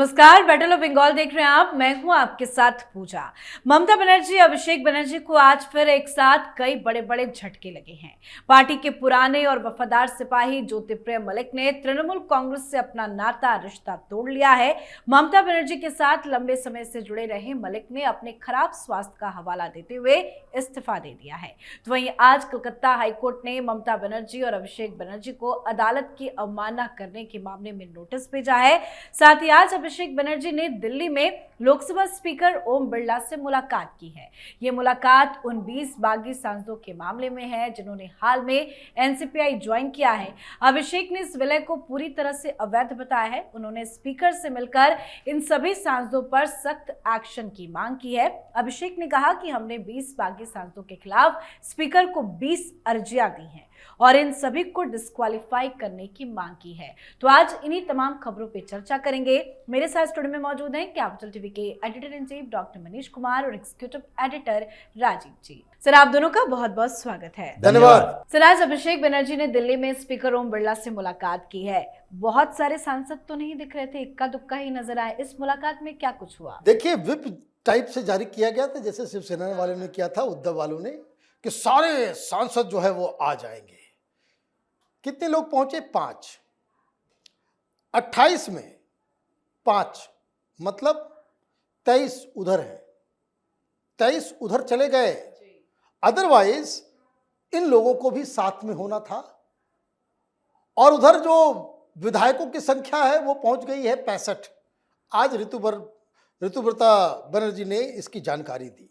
नमस्कार, battle of Bengal देख रहे हैं आप। मैं हूं आपके साथ पूजा। ममता बनर्जी, अभिषेक बनर्जी को आज फिर एक साथ कई बड़े बड़े झटके लगे हैं। पार्टी के पुराने और वफादार सिपाही ज्योतिप्रिय मलिक ने तृणमूल कांग्रेस से अपना नाता रिश्ता तोड़ लिया है। ममता बनर्जी के साथ लंबे समय से जुड़े रहे मलिक ने अपने खराब स्वास्थ्य का हवाला देते हुए इस्तीफा दे दिया है। तो वहीं आज कोलकाता हाईकोर्ट ने ममता बनर्जी और अभिषेक बनर्जी को अदालत की अवमानना करने के मामले में नोटिस भेजा है। साथ ही आज अभिषेक बनर्जी ने दिल्ली में लोकसभा स्पीकर ओम बिरला से मुलाकात की है। ये मुलाकात उन 20 बागी सांसदों के मामले में है जिन्होंने हाल में एनसीपीआई ज्वाइन किया है। अभिषेक ने इस विलय को पूरी तरह से अवैध बताया है। उन्होंने स्पीकर से मिलकर इन सभी सांसदों पर सख्त एक्शन की मांग की है। अभिषेक ने कहा कि हमने 20 बागी सांसदों के खिलाफ स्पीकर को 20 अर्जियां दी हैं और इन सभी को डिस्क्वालीफाई करने की मांग की है। तो आज इन्हीं तमाम खबरों पे चर्चा करेंगे। मेरे साथ स्टूडियो में मौजूद हैं कैपिटल टीवी के editor in chief doctor Manish Kumar और एग्जीक्यूटिव एडिटर राजीव जी। सर, आप दोनों का बहुत बहुत स्वागत है। धन्यवाद। सर, आज अभिषेक बनर्जी ने दिल्ली में स्पीकर ओम बिरला से मुलाकात की है। बहुत सारे सांसद तो नहीं दिख रहे थे, इक्का दुक्का ही नजर आए। इस मुलाकात में क्या कुछ हुआ? देखिए, विप टाइप से जारी किया गया था, जैसे शिवसेना वालों ने किया था, उद्धव वालों ने, कि सारे सांसद जो है वो आ जाएंगे। कितने लोग पहुंचे? 5। 28 में 5 मतलब 23 उधर है, 23 उधर चले गए। अदरवाइज इन लोगों को भी साथ में होना था। और उधर जो विधायकों की संख्या है वो पहुंच गई है 65। आज ऋतुव्रता बनर्जी ने इसकी जानकारी दी।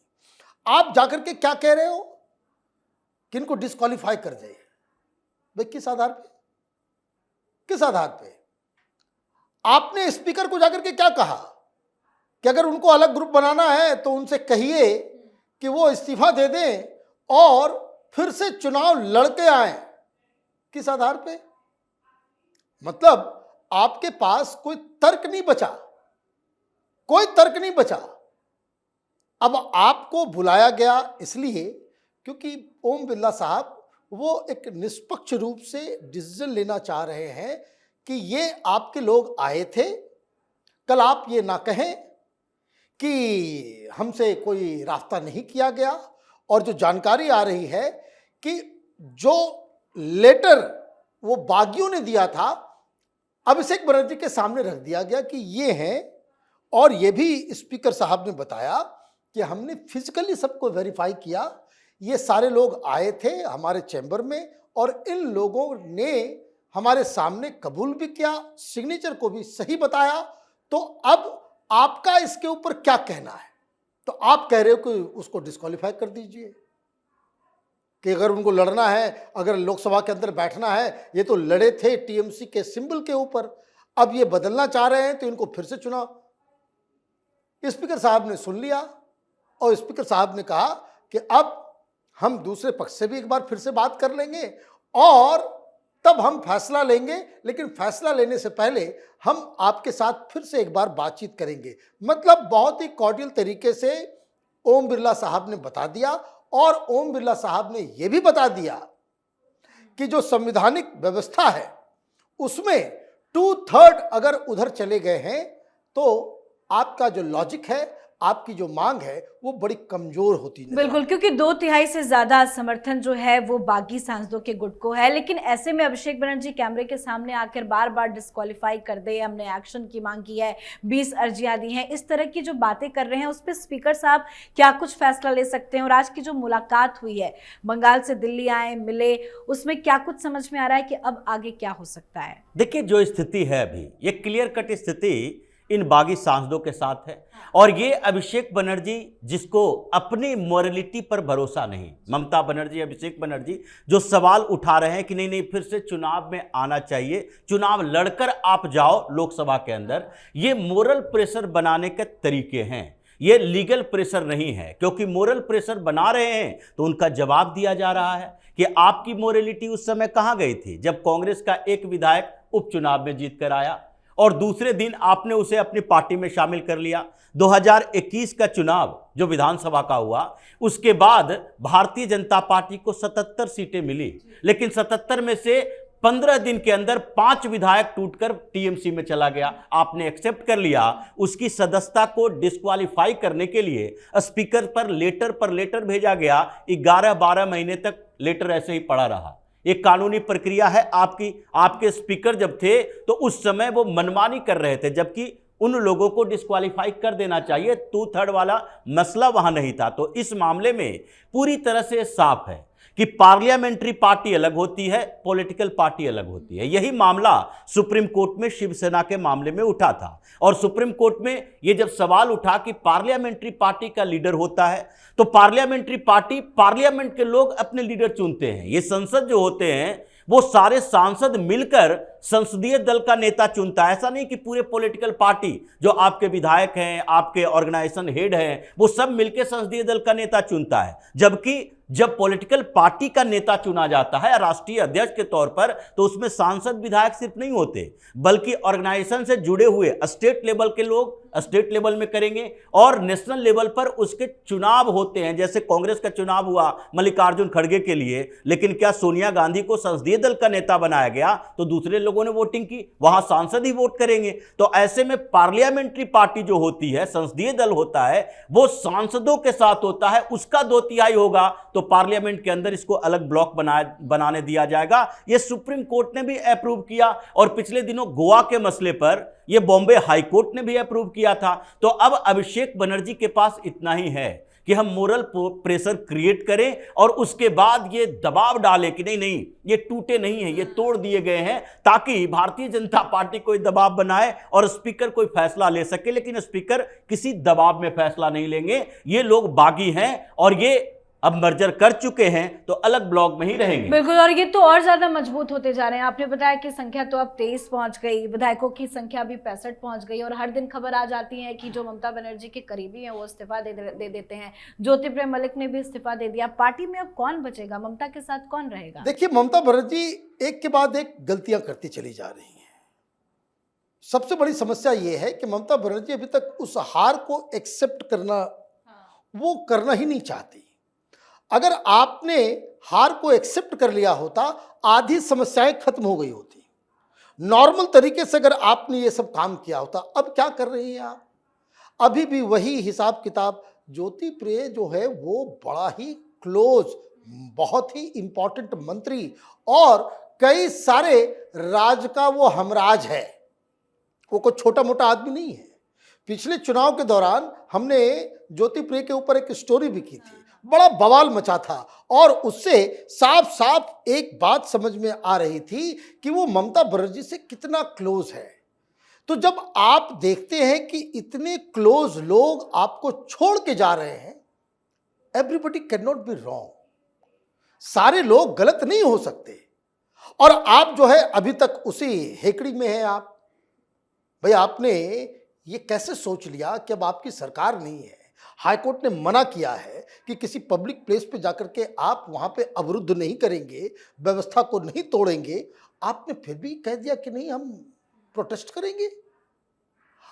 आप जाकर के क्या कह रहे हो कि इनको डिस्क्वालीफाई कर जाइए? भाई, किस आधार पे? किस आधार पे? आपने स्पीकर को जाकर के क्या कहा कि अगर उनको अलग ग्रुप बनाना है तो उनसे कहिए कि वो इस्तीफा दे दें और फिर से चुनाव लड़के आए? किस आधार पे? मतलब आपके पास कोई तर्क नहीं बचा, कोई तर्क नहीं बचा। अब आपको बुलाया गया इसलिए क्योंकि ओम बिरला साहब वो एक निष्पक्ष रूप से डिसीजन लेना चाह रहे हैं कि ये आपके लोग आए थे। कल आप ये ना कहें कि हमसे कोई रास्ता नहीं किया गया। और जो जानकारी आ रही है कि जो लेटर वो बागियों ने दिया था, अभिषेक बनर्जी के सामने रख दिया गया कि ये हैं। और ये भी स्पीकर साहब ने बताया कि हमने फिजिकली सबको वेरीफाई किया। ये सारे लोग आए थे हमारे चैम्बर में और इन लोगों ने हमारे सामने कबूल भी किया, सिग्नेचर को भी सही बताया। तो अब आपका इसके ऊपर क्या कहना है? तो आप कह रहे हो कि उसको डिस्क्वालीफाई कर दीजिए, कि अगर उनको लड़ना है, अगर लोकसभा के अंदर बैठना है, ये तो लड़े थे टीएमसी के सिंबल के ऊपर, अब ये बदलना चाह रहे हैं तो इनको फिर से चुनाव। स्पीकर साहब ने सुन लिया और स्पीकर साहब ने कहा कि अब हम दूसरे पक्ष से भी एक बार फिर से बात कर लेंगे और तब हम फैसला लेंगे, लेकिन फैसला लेने से पहले हम आपके साथ फिर से एक बार बातचीत करेंगे। मतलब बहुत ही कॉर्डियल तरीके से ओम बिरला साहब ने बता दिया। और ओम बिरला साहब ने यह भी बता दिया कि जो संवैधानिक व्यवस्था है उसमें 2/3 अगर उधर चले गए हैं तो आपका जो लॉजिक है, आपकी जो मांग है, वो बड़ी कमजोर होती है। बिल्कुल, क्योंकि 2/3 से ज्यादा समर्थन जो है वो बागी सांसदों के गुट को है। लेकिन ऐसे में अभिषेक बनर्जी कैमरे के सामने आकर बार बार डिस्क्वालीफाई कर दे, हमने एक्शन की मांग की है, 20 अर्जियां दी हैं, इस तरह की जो बातें कर रहे हैं उस पर स्पीकर साहब क्या कुछ फैसला ले सकते हैं? और आज की जो मुलाकात हुई है, बंगाल से दिल्ली आए, मिले, उसमें क्या कुछ समझ में आ रहा है कि अब आगे क्या हो सकता है? देखिए, जो स्थिति है अभी, ये क्लियर कट स्थिति इन बागी सांसदों के साथ है। और ये अभिषेक बनर्जी जिसको अपनी मोरलिटी पर भरोसा नहीं, ममता बनर्जी, अभिषेक बनर्जी जो सवाल उठा रहे हैं कि नहीं फिर से चुनाव में आना चाहिए, चुनाव लड़कर आप जाओ लोकसभा के अंदर, ये मोरल प्रेशर बनाने के तरीके हैं, ये लीगल प्रेशर नहीं है। क्योंकि मोरल प्रेशर बना रहे हैं तो उनका जवाब दिया जा रहा है कि आपकी मोरलिटी उस समय कहां गई थी जब कांग्रेस का एक विधायक उपचुनाव में जीत कर आया और दूसरे दिन आपने उसे अपनी पार्टी में शामिल कर लिया। 2021 का चुनाव जो विधानसभा का हुआ, उसके बाद भारतीय जनता पार्टी को 77 सीटें मिली, लेकिन 77 में से 15 दिन के अंदर 5 विधायक टूटकर टीएमसी में चला गया। आपने एक्सेप्ट कर लिया, उसकी सदस्यता को डिस्क्वालीफाई करने के लिए स्पीकर पर लेटर भेजा गया। 11-12 महीने तक लेटर ऐसे ही पड़ा रहा। एक कानूनी प्रक्रिया है आपकी। आपके स्पीकर जब थे तो उस समय वो मनमानी कर रहे थे, जबकि उन लोगों को डिस्क्वालीफाई कर देना चाहिए। 2/3 वाला मसला वहां नहीं था। तो इस मामले में पूरी तरह से साफ है कि पार्लियामेंट्री पार्टी अलग होती है, पॉलिटिकल पार्टी अलग होती है। यही मामला सुप्रीम कोर्ट में शिवसेना के मामले में उठा था, और सुप्रीम कोर्ट में यह जब सवाल उठा कि पार्लियामेंट्री पार्टी का लीडर होता है, तो पार्लियामेंट्री पार्टी, पार्लियामेंट के लोग अपने लीडर चुनते हैं। ये संसद जो होते हैं वो सारे सांसद मिलकर संसदीय दल का नेता चुनता है। ऐसा नहीं कि पूरे पॉलिटिकल पार्टी जो आपके विधायक हैं, आपके ऑर्गेनाइजेशन हेड हैं, वो सब मिलकर संसदीय दल का नेता चुनता है। जबकि जब पॉलिटिकल पार्टी का नेता चुना जाता है राष्ट्रीय अध्यक्ष के तौर पर, तो उसमें सांसद विधायक सिर्फ नहीं होते, बल्कि ऑर्गेनाइजेशन से जुड़े हुए स्टेट लेवल के लोग स्टेट लेवल में करेंगे, और नेशनल लेवल पर उसके चुनाव होते हैं। जैसे कांग्रेस का चुनाव हुआ मल्लिकार्जुन खड़गे के लिए, लेकिन क्या सोनिया गांधी को संसदीय दल का नेता बनाया गया तो दूसरे लोगों ने वोटिंग की, वहां सांसद ही वोट करेंगे। तो ऐसे में पार्लियामेंट्री पार्टी जो होती है, संसदीय दल होता है, वो सांसदों के साथ होता है, उसका 2/3 होगा तो पार्लियामेंट के अंदर इसको अलग ब्लॉक बनाने दिया जाएगा। यह सुप्रीम कोर्ट ने भी अप्रूव किया, और पिछले दिनों गोवा के मसले पर यह बॉम्बे हाई कोर्ट ने भी अप्रूव किया था। तो अब अभिषेक बनर्जी के पास इतना ही है कि हम मोरल प्रेशर क्रिएट करें और उसके बाद ये दबाव डालें कि नहीं, ये टूटे नहीं हैं, ये तोड़ दिए गए हैं, ताकि भारतीय जनता पार्टी कोई दबाव बनाए और स्पीकर कोई फैसला ले सके। लेकिन स्पीकर किसी दबाव में फैसला नहीं लेंगे। ये लोग बागी हैं और ये अब मर्जर कर चुके हैं, तो अलग ब्लॉक में ही रहेंगे। बिल्कुल, और ये तो और ज्यादा मजबूत होते जा रहे हैं। आपने बताया कि संख्या तो अब 23 पहुंच गई, विधायकों की संख्या भी 65 पहुंच गई, और हर दिन खबर आ जाती है कि जो ममता बनर्जी के करीबी हैं वो इस्तीफा दे देते हैं। ज्योतिप्रिय मलिक ने भी इस्तीफा दे दिया। पार्टी में अब कौन बचेगा? ममता के साथ कौन रहेगा? देखिए, ममता बनर्जी एक के बाद एक गलतियां करती चली जा रही हैं। सबसे बड़ी समस्या यह है कि ममता बनर्जी अभी तक उस हार को एक्सेप्ट करना वो करना ही नहीं चाहती। अगर आपने हार को एक्सेप्ट कर लिया होता, आधी समस्याएं खत्म हो गई होती। नॉर्मल तरीके से अगर आपने ये सब काम किया होता। अब क्या कर रही हैं आप? अभी भी वही हिसाब किताब। ज्योतिप्रिय जो है वो बड़ा ही क्लोज, बहुत ही इंपॉर्टेंट मंत्री और कई सारे राज का वो हमराज है। वो कोई छोटा मोटा आदमी नहीं है। पिछले चुनाव के दौरान हमने ज्योतिप्रिय के ऊपर एक स्टोरी भी की थी, बड़ा बवाल मचा था, और उससे साफ साफ एक बात समझ में आ रही थी कि वो ममता बनर्जी से कितना क्लोज है। तो जब आप देखते हैं कि इतने क्लोज लोग आपको छोड़ के जा रहे हैं, everybody can not be wrong. सारे लोग गलत नहीं हो सकते, और आप जो है अभी तक उसी हेकड़ी में हैं। आप भाई, आपने ये कैसे सोच लिया कि अब आपकी सरकार नहीं है? हाईकोर्ट ने मना किया है कि किसी पब्लिक प्लेस पे जाकर के आप वहां पे अवरुद्ध नहीं करेंगे, व्यवस्था को नहीं तोड़ेंगे। आपने फिर भी कह दिया कि नहीं, हम प्रोटेस्ट करेंगे।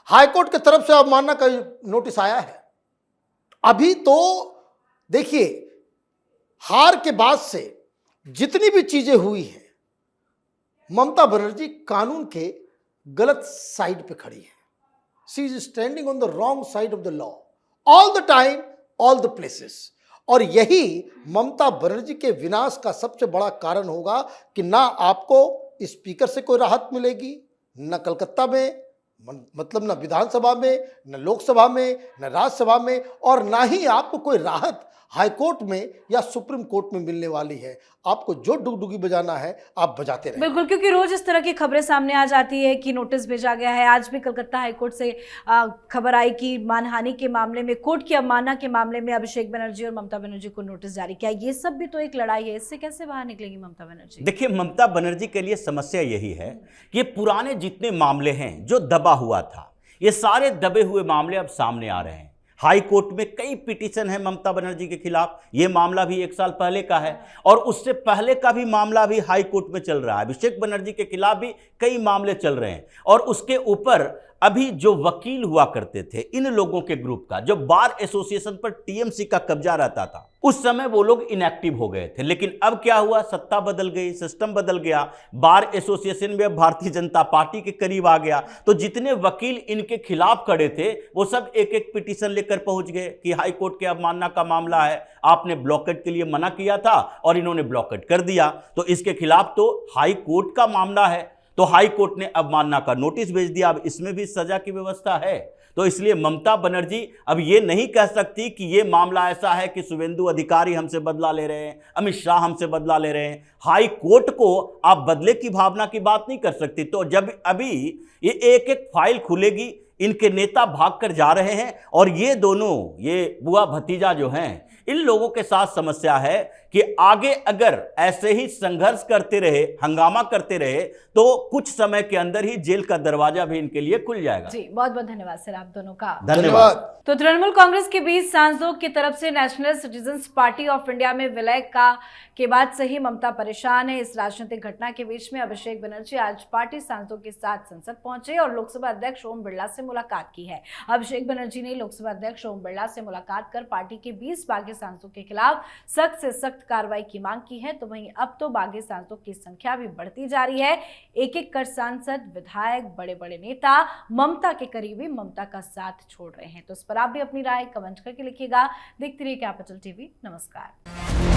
हाईकोर्ट की तरफ से अवमानना का नोटिस आया है। अभी तो देखिए, हार के बाद से जितनी भी चीजें हुई हैं, ममता बनर्जी कानून के गलत साइड पे खड़ी है। She is standing on the wrong side of the law all the time, all the places. और यही ममता बनर्जी के विनाश का सबसे बड़ा कारण होगा कि ना आपको स्पीकर से कोई राहत मिलेगी, न कलकत्ता में, मतलब न विधानसभा में, न लोकसभा में, न राज्यसभा में, और ना ही आपको कोई राहत हाईकोर्ट में या सुप्रीम कोर्ट में मिलने वाली है। आपको जो डुगडुगी बजाना है आप बजाते रहें। बिल्कुल, क्योंकि रोज इस तरह की खबरें सामने आ जाती है कि नोटिस भेजा गया है। आज भी कलकत्ता हाईकोर्ट से खबर आई कि मानहानि के मामले में, कोर्ट की अवमानना के मामले में अभिषेक बनर्जी और ममता बनर्जी को नोटिस जारी किया। ये सब भी तो एक लड़ाई है। इससे कैसे बाहर निकलेंगी ममता बनर्जी? देखिए, ममता बनर्जी के लिए समस्या यही है कि ये पुराने जितने मामले हैं जो दबा हुआ था, ये सारे दबे हुए मामले अब सामने आ रहे हैं। हाई कोर्ट में कई पिटीशन है ममता बनर्जी के खिलाफ। यह मामला भी 1 साल पहले का है, और उससे पहले का भी मामला भी हाई कोर्ट में चल रहा है। अभिषेक बनर्जी के खिलाफ भी कई मामले चल रहे हैं, और उसके ऊपर अभी जो वकील हुआ करते थे इन लोगों के ग्रुप का, जो बार एसोसिएशन पर टीएमसी का कब्जा रहता था, उस समय वो लोग इनएक्टिव हो गए थे। लेकिन अब क्या हुआ, सत्ता बदल गई, सिस्टम बदल गया, बार एसोसिएशन में भारतीय जनता पार्टी के करीब आ गया, तो जितने वकील इनके खिलाफ खड़े थे वो सब एक एक पिटीशन लेकर पहुंच गए कि हाई कोर्ट के अवमानना का मामला है, आपने ब्लॉकेट के लिए मना किया था और इन्होंने ब्लॉकेट कर दिया, तो इसके खिलाफ तो हाई कोर्ट का मामला है, तो हाई कोर्ट ने अवमानना का नोटिस भेज दिया। अब इसमें भी सजा की व्यवस्था है। तो इसलिए ममता बनर्जी अब ये नहीं कह सकती कि ये मामला ऐसा है कि शुभेंदु अधिकारी हमसे बदला ले रहे हैं, अमित शाह हमसे बदला ले रहे हैं। हाई कोर्ट को आप बदले की भावना की बात नहीं कर सकती। तो जब अभी ये एक एक फाइल खुलेगी, इनके नेता भाग कर जा रहे हैं और ये दोनों, ये बुआ भतीजा जो हैं, इन लोगों के साथ समस्या है कि आगे अगर ऐसे ही संघर्ष करते रहे, हंगामा करते रहे, तो कुछ समय के अंदर ही जेल का दरवाजा भी इनके लिए खुल जाएगा। जी, बहुत बहुत धन्यवाद सर आप दोनों का। धन्यवाद। तो तृणमूल कांग्रेस के 20 सांसदों की तरफ से national citizens party of India में विलय के बाद से ही ममता परेशान है। इस राजनीतिक घटना के बीच में अभिषेक बनर्जी आज पार्टी सांसदों के साथ संसद पहुंचे और लोकसभा अध्यक्ष ओम बिरला से मुलाकात की है। अभिषेक बनर्जी ने लोकसभा अध्यक्ष ओम बिरला से मुलाकात कर पार्टी के 20 बागी सांसदों के खिलाफ सख्त से सख्त कार्रवाई की मांग की है। तो वहीं अब तो बागी सांसदों की संख्या भी बढ़ती जा रही है। एक एक कर सांसद, विधायक, बड़े बड़े नेता ममता के करीबी ममता का साथ छोड़ रहे हैं। तो इस पर आप भी अपनी राय कमेंट करके लिखिएगा। देखते रहिए कैपिटल टीवी। नमस्कार।